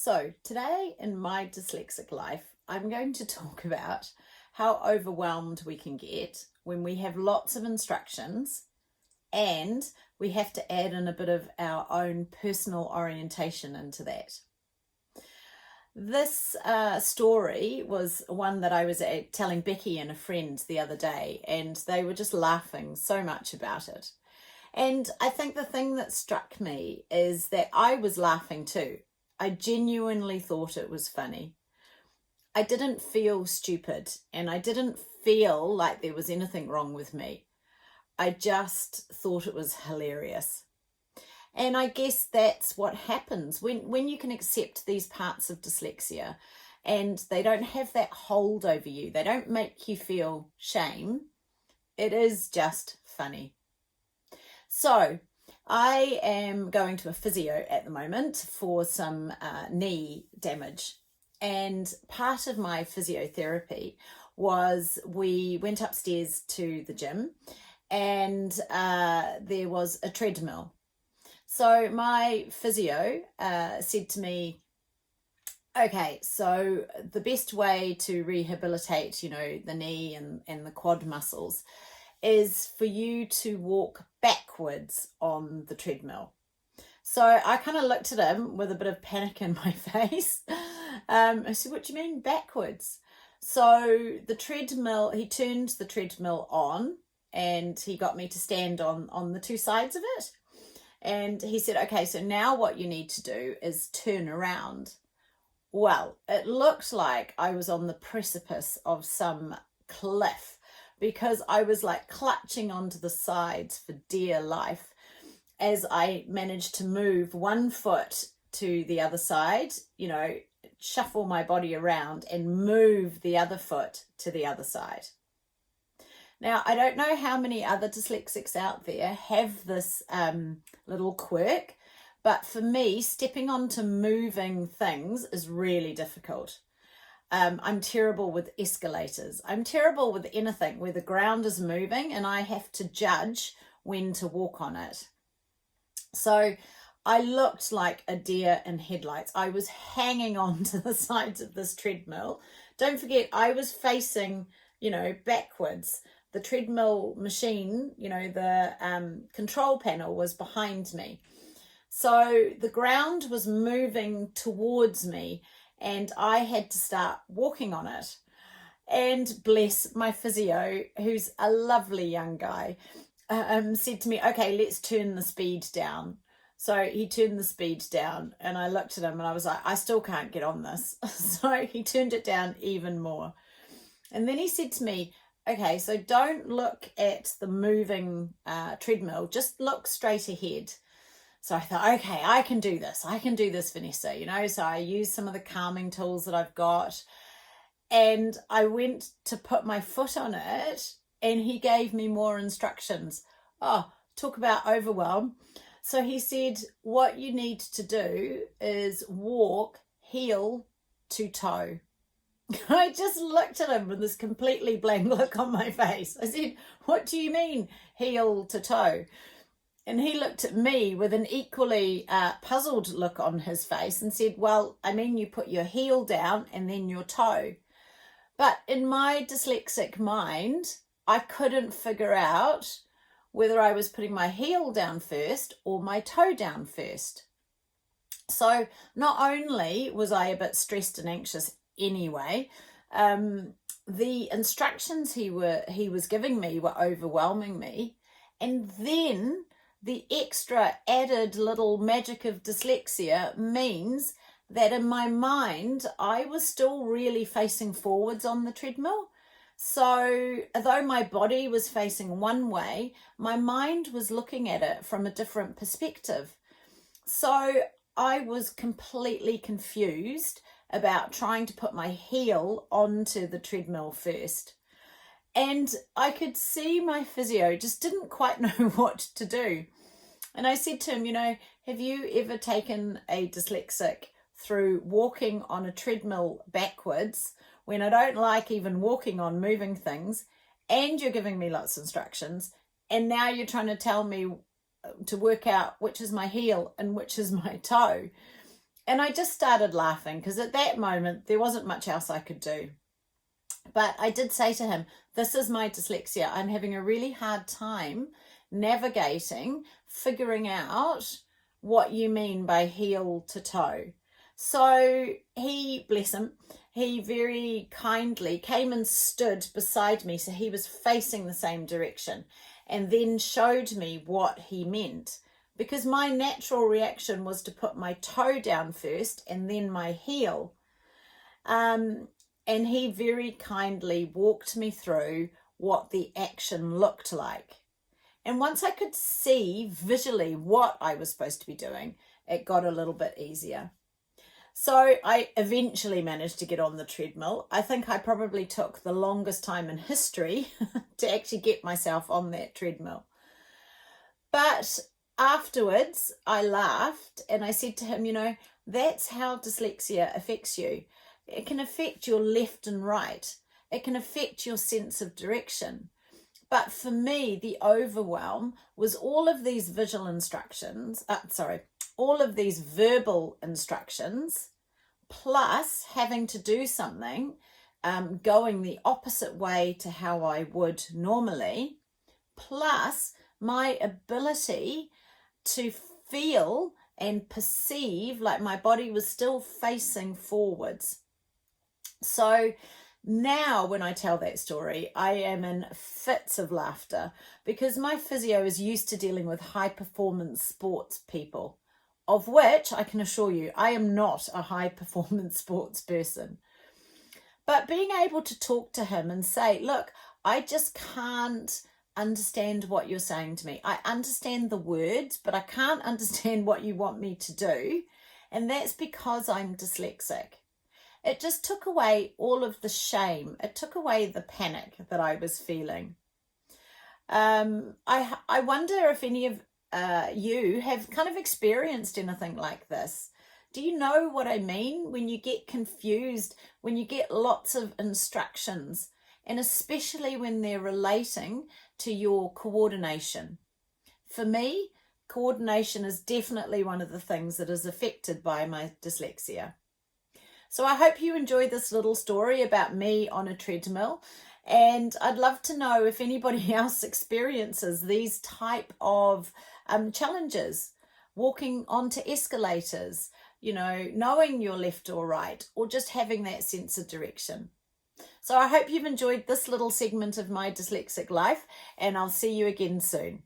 So today in my dyslexic life, I'm going to talk about how overwhelmed we can get when we have lots of instructions and we have to add in a bit of our own personal orientation into that. This story was one that I was telling Becky and a friend the other day, and they were just laughing so much about it. And I think the thing that struck me is that I was laughing too. I genuinely thought it was funny. I didn't feel stupid and I didn't feel like there was anything wrong with me. I just thought it was hilarious. And I guess that's what happens when you can accept these parts of dyslexia and they don't have that hold over you. They don't make you feel shame. It is just funny. So I am going to a physio at the moment for some knee damage. And part of my physiotherapy was we went upstairs to the gym and there was a treadmill. So my physio said to me, okay, so the best way to rehabilitate, the knee and the quad muscles is for you to walk backwards on the treadmill. So I kind of looked at him with a bit of panic in my face. I said, what do you mean backwards? So the treadmill, he turned the treadmill on and he got me to stand on the two sides of it. And he said, okay, so now what you need to do is turn around. Well, it looked like I was on the precipice of some cliff because I was like clutching onto the sides for dear life as I managed to move one foot to the other side, shuffle my body around and move the other foot to the other side. Now, I don't know how many other dyslexics out there have this little quirk, but for me, stepping onto moving things is really difficult. I'm terrible with escalators. I'm terrible with anything where the ground is moving and I have to judge when to walk on it. So I looked like a deer in headlights. I was hanging on to the sides of this treadmill. Don't forget, I was facing, backwards. The treadmill machine, the control panel was behind me. So the ground was moving towards me and I had to start walking on it. And bless my physio, who's a lovely young guy, said to me, okay, let's turn the speed down. So he turned the speed down and I looked at him and I was like, I still can't get on this. So he turned it down even more. And then he said to me, okay, so don't look at the moving treadmill, just look straight ahead. So I thought, okay, I can do this, Vanessa, So I used some of the calming tools that I've got and I went to put my foot on it and he gave me more instructions. Oh, talk about overwhelm. So he said, what you need to do is walk heel to toe. I just looked at him with this completely blank look on my face. I said, what do you mean heel to toe? And he looked at me with an equally puzzled look on his face and said, well, I mean, you put your heel down and then your toe. But in my dyslexic mind, I couldn't figure out whether I was putting my heel down first or my toe down first. So not only was I a bit stressed and anxious anyway, the instructions he was giving me were overwhelming me. And then the extra added little magic of dyslexia means that in my mind, I was still really facing forwards on the treadmill. So although my body was facing one way, my mind was looking at it from a different perspective. So I was completely confused about trying to put my heel onto the treadmill first. And I could see my physio just didn't quite know what to do. And I said to him, have you ever taken a dyslexic through walking on a treadmill backwards when I don't like even walking on moving things and you're giving me lots of instructions and now you're trying to tell me to work out which is my heel and which is my toe? And I just started laughing because at that moment there wasn't much else I could do. But I did say to him, this is my dyslexia. I'm having a really hard time navigating, figuring out what you mean by heel to toe. So he, bless him, he very kindly came and stood beside me, so he was facing the same direction, and then showed me what he meant. Because my natural reaction was to put my toe down first and then my heel. And he very kindly walked me through what the action looked like. And once I could see visually what I was supposed to be doing, it got a little bit easier. So I eventually managed to get on the treadmill. I think I probably took the longest time in history to actually get myself on that treadmill. But afterwards, I laughed and I said to him, you know, that's how dyslexia affects you. It can affect your left and right. It can affect your sense of direction. But for me, the overwhelm was all of these visual instructions, all of these verbal instructions, plus having to do something, going the opposite way to how I would normally, plus my ability to feel and perceive like my body was still facing forwards. So now when I tell that story, I am in fits of laughter because my physio is used to dealing with high performance sports people, of which I can assure you, I am not a high performance sports person. But being able to talk to him and say, look, I just can't understand what you're saying to me. I understand the words, but I can't understand what you want me to do. And that's because I'm dyslexic. It just took away all of the shame. It took away the panic that I was feeling. I wonder if any of you have kind of experienced anything like this. Do you know what I mean when you get confused, when you get lots of instructions, and especially when they're relating to your coordination? For me, coordination is definitely one of the things that is affected by my dyslexia. So I hope you enjoyed this little story about me on a treadmill, and I'd love to know if anybody else experiences these type of challenges, walking onto escalators, you know, knowing your left or right, or just having that sense of direction. So I hope you've enjoyed this little segment of my dyslexic life, and I'll see you again soon.